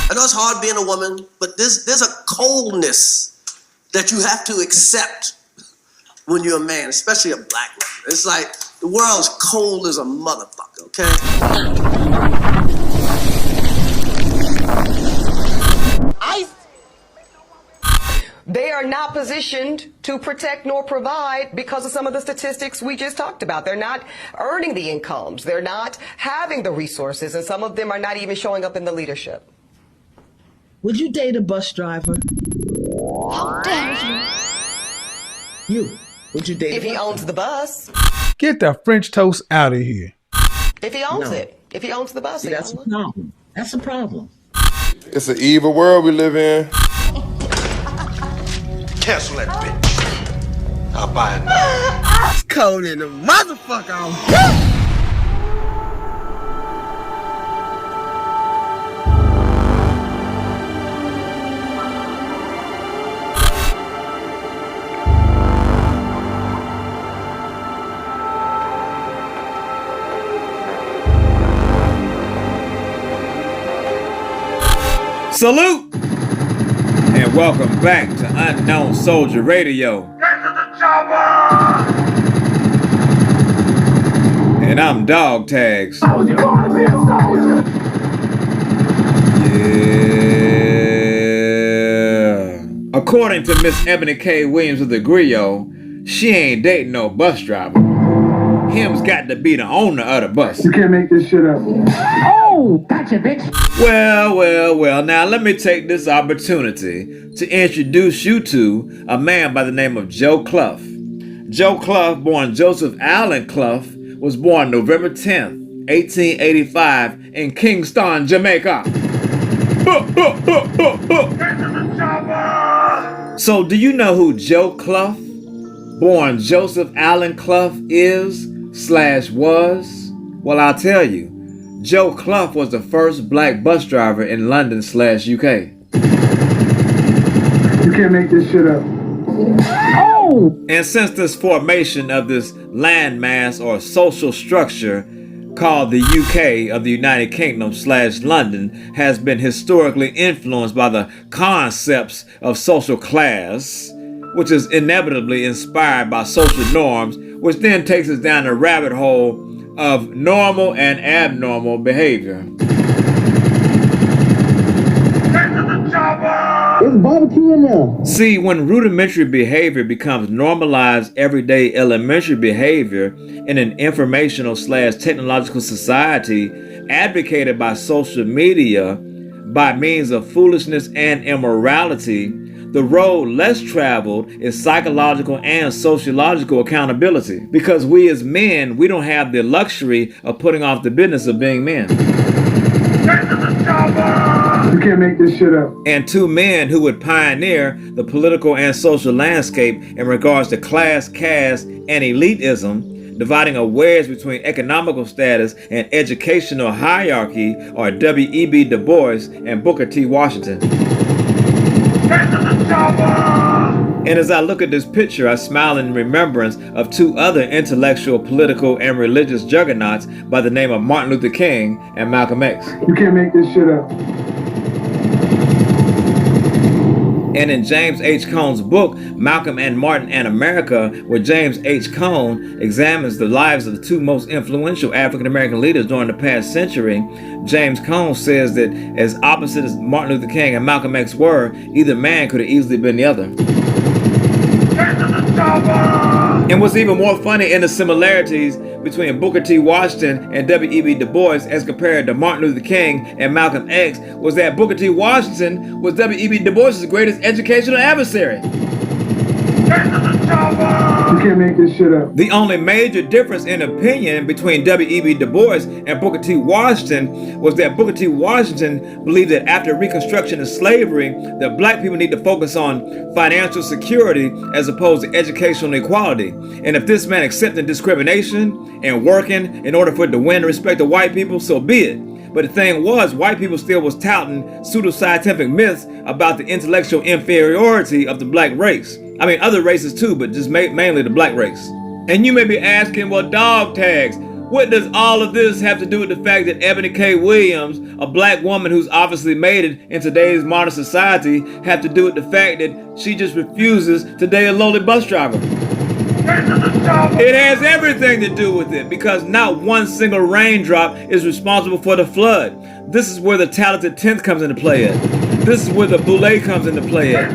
I know it's hard being a woman, but there's a coldness that you have to accept when you're a man, especially a black man. It's like the world's cold as a motherfucker, okay? They are not positioned to protect nor provide because of some of the statistics we just talked about. They're not earning the incomes. They're not having the resources, and some of them are not even showing up in the leadership. Would you date a bus driver? How dare you? You. Would you date If he owns the bus. Get the French toast out of here. If he owns it. If he owns the bus. See, that's a problem. That's a problem. It's an evil world we live in. Cancel that bitch. I'll buy it now. It's cold in the motherfucker. Salute and welcome back to Unknown Soldier Radio. Get to the chopper! And I'm Dog Tags. You wanna be a soldier? Yeah. According to Miss Eboni K. Williams of the Griot, she ain't dating no bus driver. Him's got to be the owner of the bus. You can't make this shit up. Oh, gotcha, bitch. Well, now let me take this opportunity to introduce you to a man by the name of Joe Clough. Joe Clough, born Joseph Allen Clough, was born November 10th, 1885 in Kingston, Jamaica. So do you know who Joe Clough, born Joseph Allen Clough, is/was? Well, I'll tell you. Joe Clough was the first black bus driver in London/UK. You can't make this shit up. Oh! And since this formation of this landmass or social structure called the UK of the United Kingdom/London has been historically influenced by the concepts of social class, which is inevitably inspired by social norms, which then takes us down the rabbit hole of normal and abnormal behavior. It's barbecue in there. See, when rudimentary behavior becomes normalized everyday elementary behavior in an informational/technological society advocated by social media by means of foolishness and immorality, the road less traveled is psychological and sociological accountability. Because we as men, we don't have the luxury of putting off the business of being men. You can't make this shit up. And two men who would pioneer the political and social landscape in regards to class, caste, and elitism, dividing a wedge between economical status and educational hierarchy, are W.E.B. Du Bois and Booker T. Washington. And as I look at this picture, I smile in remembrance of two other intellectual, political, and religious juggernauts by the name of Martin Luther King and Malcolm X. You can't make this shit up. And in James H. Cone's book, Malcolm and Martin and America, where James H. Cone examines the lives of the two most influential African American leaders during the past century, James Cone says that as opposite as Martin Luther King and Malcolm X were, either man could have easily been the other. And what's even more funny in the similarities between Booker T. Washington and W.E.B. Du Bois as compared to Martin Luther King and Malcolm X was that Booker T. Washington was W.E.B. Du Bois' greatest educational adversary. You can't make this shit up. The only major difference in opinion between W.E.B. Du Bois and Booker T. Washington was that Booker T. Washington believed that after Reconstruction and slavery, that black people need to focus on financial security as opposed to educational equality. And if this man accepted discrimination and working in order for it to win the respect of white people, so be it. But the thing was, white people still was touting pseudoscientific myths about the intellectual inferiority of the black race. Other races too, but just mainly the black race. And you may be asking, well, Dog Tags, What does all of this have to do with the fact that Eboni K. Williams, a black woman who's obviously made it in today's modern society, have to do with the fact that she just refuses to date a lowly bus driver? It has everything to do with it, because not one single raindrop is responsible for the flood. This is where the talented 10th comes into play at. This is where the boule comes into play at.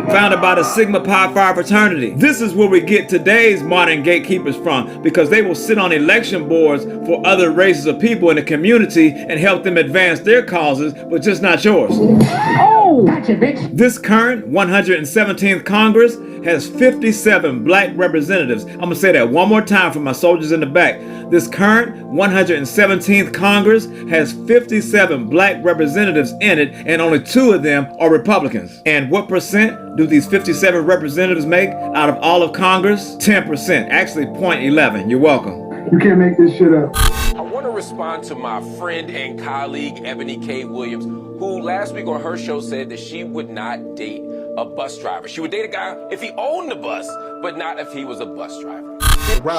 Founded by the Sigma Pi Phi fraternity. This is where we get today's modern gatekeepers from, because they will sit on election boards for other races of people in the community and help them advance their causes, but just not yours. Oh! Gotcha, bitch. This current 117th Congress has 57 black representatives. I'm gonna say that one more time for my soldiers in the back. This current 117th Congress has 57 black representatives in it, and only 2 of them are Republicans. And what percent do these 57 representatives make out of all of Congress? 10%, actually 0.11. You're welcome. You can't make this shit up. I want to respond to my friend and colleague, Eboni K. Williams, who last week on her show said that she would not date a bus driver. She would date a guy if he owned the bus, but not if he was a bus driver.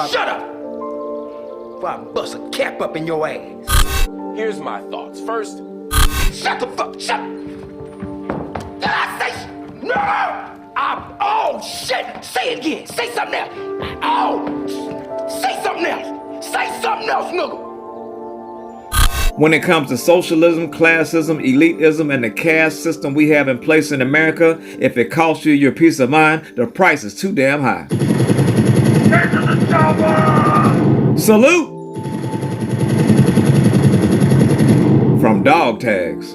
Shut up! Before I bust a cap up in your ass. Here's my thoughts. First, Shut the fuck, shut up! Did I say, no! Oh, shit! Say it again, say something else! Oh! Say something else! Say something else, nigga! When it comes to socialism, classism, elitism, and the caste system we have in place in America, if it costs you your peace of mind, the price is too damn high. Salute! From Dog Tags.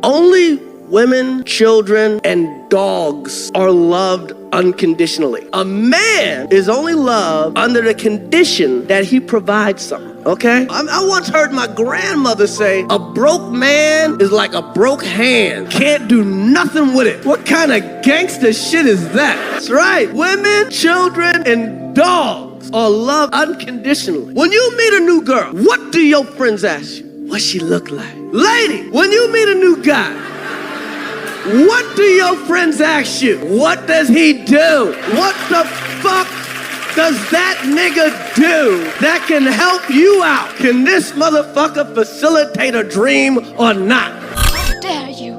Only women, children, and dogs are loved unconditionally. A man is only loved under the condition that he provides something, okay? I once heard my grandmother say, a broke man is like a broke hand. Can't do nothing with it. What kind of gangster shit is that? That's right. Women, children, and dogs are loved unconditionally. When you meet a new girl, what do your friends ask you? What she look like? Lady, when you meet a new guy, what do your friends ask you? What does he do? What the fuck does that nigga do that can help you out? Can this motherfucker facilitate a dream or not? How dare you?